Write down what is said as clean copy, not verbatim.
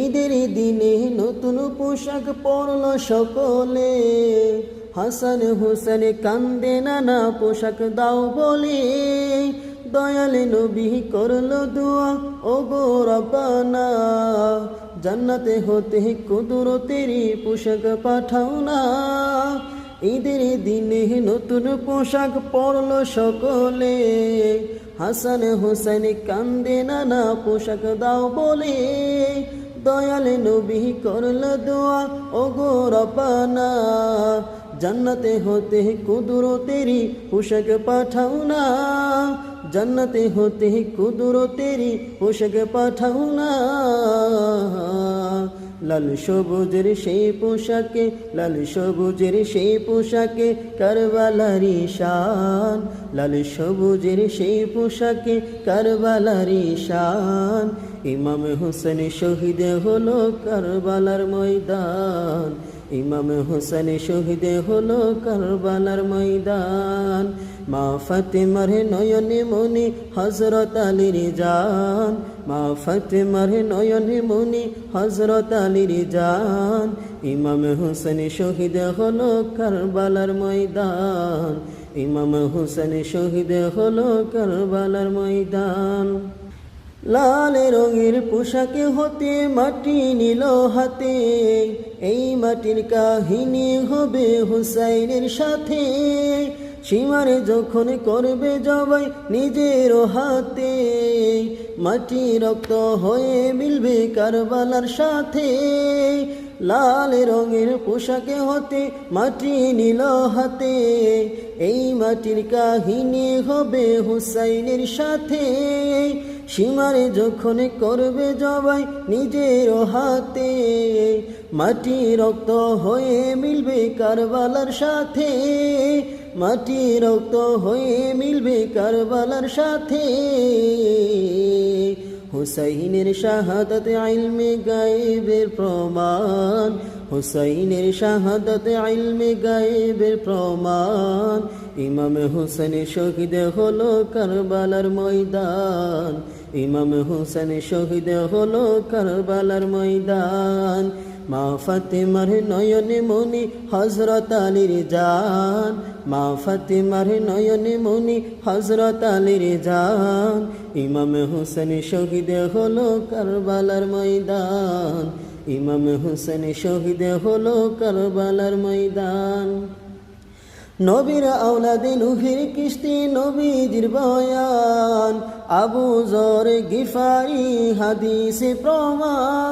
ঈদের দিনে নতুন পোশাক পরল সকলে, হাসান হোসেন কান্দে নানা পোশাক দাও বলে। দয়াল নবী করল দোয়া, ও গো রব্বানা, জান্নাতে হতে কুদরতেরি পোশাক পাঠাও না। ঈদের দিনে নতুন পোশাক পরল সকলে, হাসান হোসেন কান্দে নানা পোশাক দাও বলে। দয়াল নবী করল দোয়া, ও গো রব্বানা, জান্নাতে হতে কুদরতেরি পোশাক পাঠাও না। জান্নাতে হতে কুদরতেরি পোশাক পাঠাও না। লাল সবুজের সেই পোশাকে, লাল সবুজের সেই পোশাকে কারবালারি শান। লাল সবুজের সেই পোশাকে কারবালারি শান। ইমাম হোসেন শহীদ হলো কারবালার ময়দান। ইমাম হোসেন শহীদ হলো কারবালার ময়দান। মা ফাতেমার নয়নে মনি হযরত আলীর জান। মা ফাতেমার নয়নে মনি হযরত আলীর জান। ইমাম হোসেন শহীদ হলো কারবালার ময়দান। ইমাম হোসেন শহীদ হলো কারবালার ময়দান। লাল রঙের পোশাকে হতে মাটি নিল হাতে, এই মাটির কাহিনী হবে হুসাইনের সাথে। সীমার যখন করবে জবাই নিজের হাতে, মাটি রক্ত হয়ে মিলবে কারবালার সাথে। লাল রঙের পোশাকে হতে মাটি নিল হাতে, এই মাটির কাহিনী হবে হুসাইনের সাথে। সীমার যখন করবে জবাই নিজের হাতে, মাটি রক্ত হয়ে মিলবে কারবালার সাথে। মাটি রক্ত হয়ে মিলবে কারবালার সাথে। হুসাইনের শাহাদাত ইলমে গায়েবের প্রমাণ। হুসাইনের শাহাদাত ইলমে গায়েবের প্রমাণ। ইমাম হোসেন শহীদ হলো কারবালার ময়দান। ইমাম হোসেন শহীদ হলো কারবালার ময়দান। মা ফাতেমার নয়নে মনি হযরত আলীর জান। মা ফাতেমার নয়নে মনি হযরত আলীর জান। ইমাম হোসেন শহীদ হলো কারবালার ময়দান। ইমাম হোসেন শহীদ হলো কারবালার ময়দান। নবীর আওলাদে নূহের কিস্তি নবীজির বয়ান, আবু যর গিফারি হাদিসে প্রমাণ।